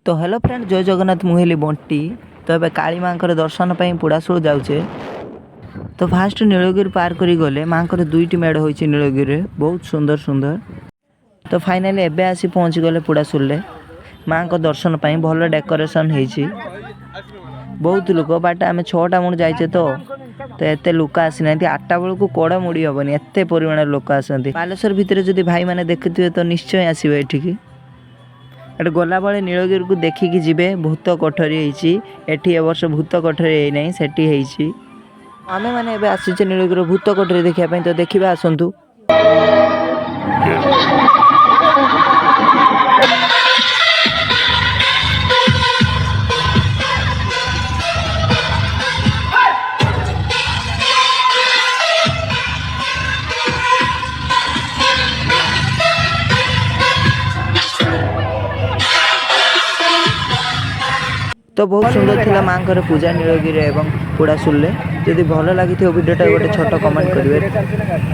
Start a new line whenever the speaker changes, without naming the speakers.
तो hello friend जय जगन्नाथ मुहेली बंटी तो ये काली माँ दर्शन पर पुड़ाशुल जाऊे तो फास्ट नीलगिरी पार करी गले माँ दुईट मेढ़ हो नीलगिरी बहुत सुंदर सुंदर तो फाइनाली एबे आसी पहुँची गले पुड़ाशुल माँ को दर्शन पर भल डेकोरेशन होती बहुत लोक बाट आम 6टा मुड़ जाइए तो एत लोक आसी ना 8टा बेलू कड़ा मुड़ी हेनी एत परिमाण लोक आसती बालेश्वर भितर जब भाई मैंने देखुए तो निश्चय आसवे एठिकी एट गला बेले नीलगिरी को देखिकी जीवे भूत कोठरी एठी ए वर्ष भूत कोठरी होना से आम मैंने आसीचे नीलगिरी भूत कोठरी देखापी तो देखा आसतु तो बहुत सुंदर थिला माँ पूजा नीलगिरी एवं पुड़ाशुल जदि भल लगी भिडियोटा गोटे छोट कमेंट करेंगे।